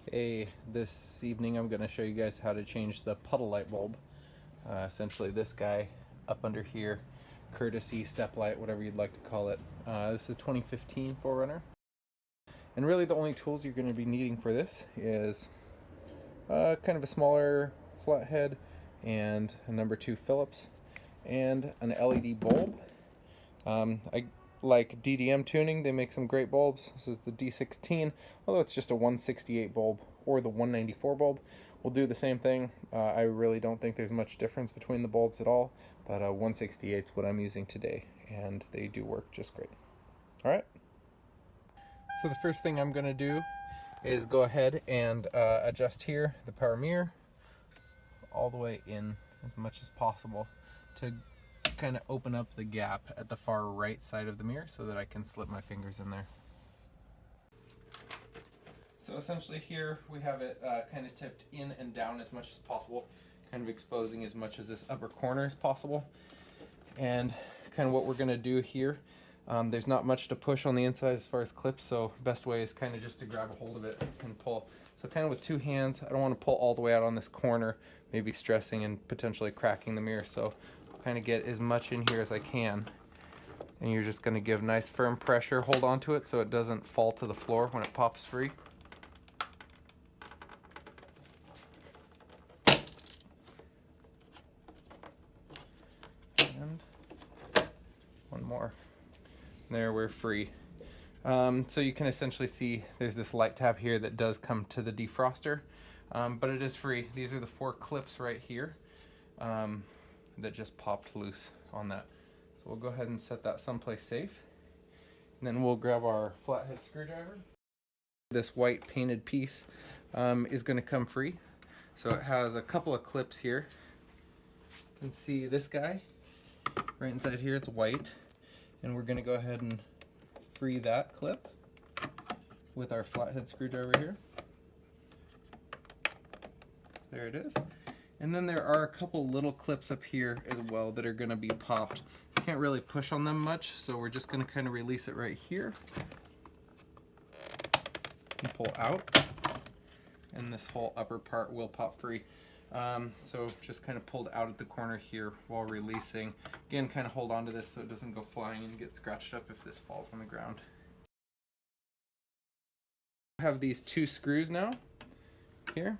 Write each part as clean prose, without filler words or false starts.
Hey, this evening I'm going to show you guys how to change the puddle light bulb. Essentially this guy up under here, courtesy, step light, whatever you'd like to call it. This is a 2015 4Runner. And really the only tools you're going to be needing for this is kind of a smaller flathead and a number 2 Phillips and an LED bulb. I like DDM tuning, they make some great bulbs. This is the D16, although it's just a 168 bulb, or the 194 bulb will do the same thing. I really don't think there's much difference between the bulbs at all, but 168 is what I'm using today, and they do work just great. Alright, so the first thing I'm going to do is go ahead and adjust here the power mirror all the way in as much as possible to kind of open up the gap at the far right side of the mirror so that I can slip my fingers in there. So essentially here we have it kind of tipped in and down as much as possible, kind of exposing as much of this upper corner as possible. And kind of what we're going to do here, there's not much to push on the inside as far as clips, so best way is kind of just to grab a hold of it and pull. So kind of with two hands, I don't want to pull all the way out on this corner, maybe stressing and potentially cracking the mirror. So kind of get as much in here as I can, and you're just going to give nice firm pressure, hold on to it so it doesn't fall to the floor when it pops free. And one more. There, we're free. So you can essentially see there's this light tab here that does come to the defroster, but it is free. These are the 4 clips right here that just popped loose on that. So we'll go ahead and set that someplace safe. And then we'll grab our flathead screwdriver. This white painted piece is going to come free. So it has a couple of clips here. You can see this guy right inside here, it's white. And we're going to go ahead and free that clip with our flathead screwdriver here. There it is. And then there are a couple little clips up here as well that are going to be popped. Can't really push on them much, so we're just going to kind of release it right here and pull out, and this whole upper part will pop free. So just kind of pulled out at the corner here while releasing. Again, kind of hold on to this so it doesn't go flying and get scratched up if this falls on the ground. I have these 2 screws now here.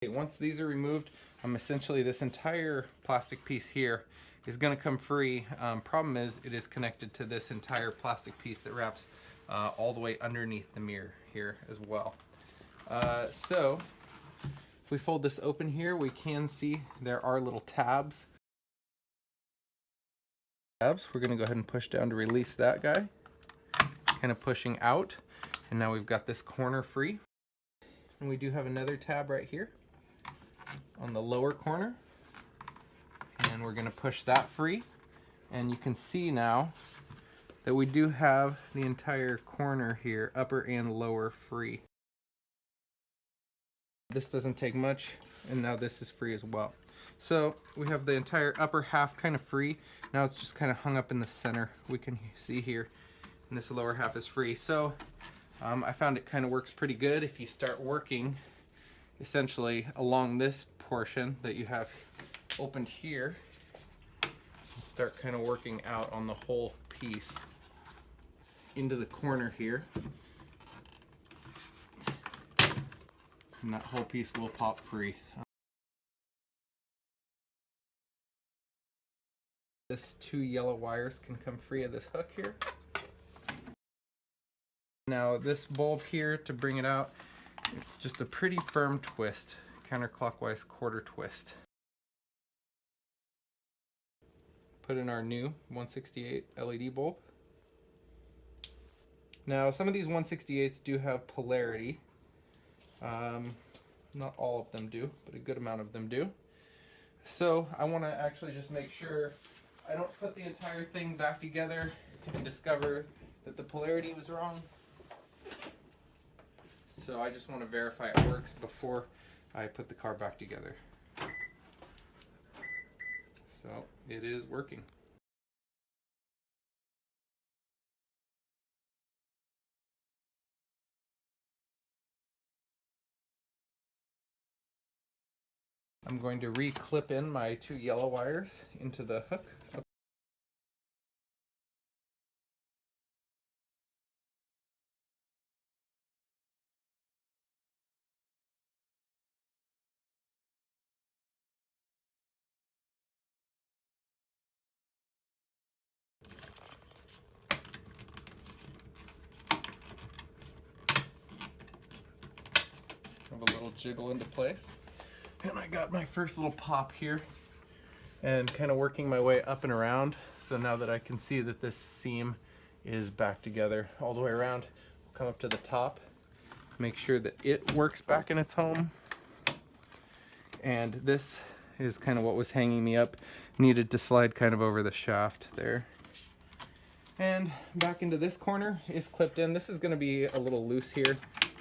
Once these are removed, essentially this entire plastic piece here is going to come free. Problem is, it is connected to this entire plastic piece that wraps all the way underneath the mirror here as well. So if we fold this open here, we can see there are little tabs. We're going to go ahead and push down to release that guy, kind of pushing out, and now we've got this corner free. And we do have another tab right here on the lower corner, and we're going to push that free, and you can see now that we do have the entire corner here, upper and lower, free. This doesn't take much, and now this is free as well. So we have the entire upper half kind of free. Now it's just kind of hung up in the center, we can see here, and this lower half is free. So I found it kind of works pretty good if you start working essentially along this portion that you have opened here, start kind of working out on the whole piece into the corner here, and that whole piece will pop free. This 2 yellow wires can come free of this hook here. Now this bulb here, to bring it out, it's just a pretty firm twist, counterclockwise quarter twist. Put in our new 168 LED bulb. Now some of these 168s do have polarity. Not all of them do, but a good amount of them do. So I want to actually just make sure I don't put the entire thing back together and discover that the polarity was wrong. So I just want to verify it works before I put the car back together. So it is working. I'm going to re-clip in my 2 yellow wires into the hook. Have a little jiggle into place. And I got my first little pop here and kind of working my way up and around. So now that I can see that this seam is back together all the way around, we'll come up to the top, make sure that it works back in its home. And this is kind of what was hanging me up. Needed to slide kind of over the shaft there. And back into this corner is clipped in. This is going to be a little loose here,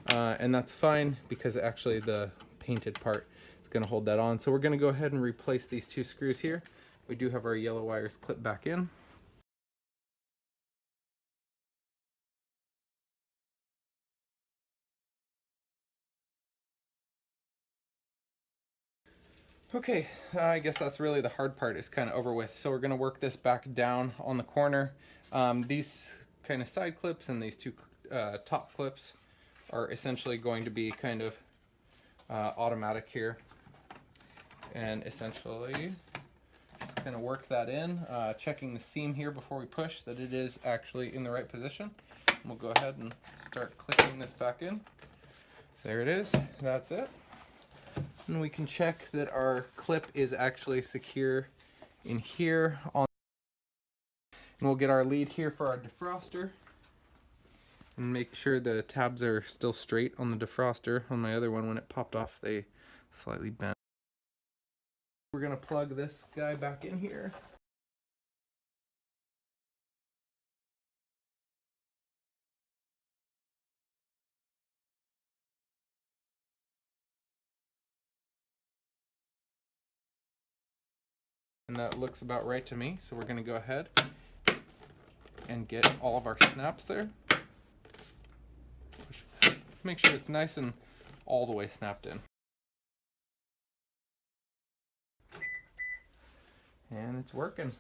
and that's fine because actually the painted part is going to hold that on. So we're going to go ahead and replace these 2 screws here. We do have our yellow wires clipped back in. Okay, I guess that's really the hard part is kind of over with. So we're going to work this back down on the corner. These kind of side clips and these 2 top clips are essentially going to be kind of automatic here. And essentially just kind of work that in, checking the seam here before we push that it is actually in the right position. And we'll go ahead and start clicking this back in. There it is, that's it. And we can check that our clip is actually secure in here. And we'll get our lead here for our defroster. And make sure the tabs are still straight on the defroster. On my other one, when it popped off, they slightly bent. We're going to plug this guy back in here. And that looks about right to me, so we're going to go ahead and get all of our snaps there. Make sure it's nice and all the way snapped in. And it's working.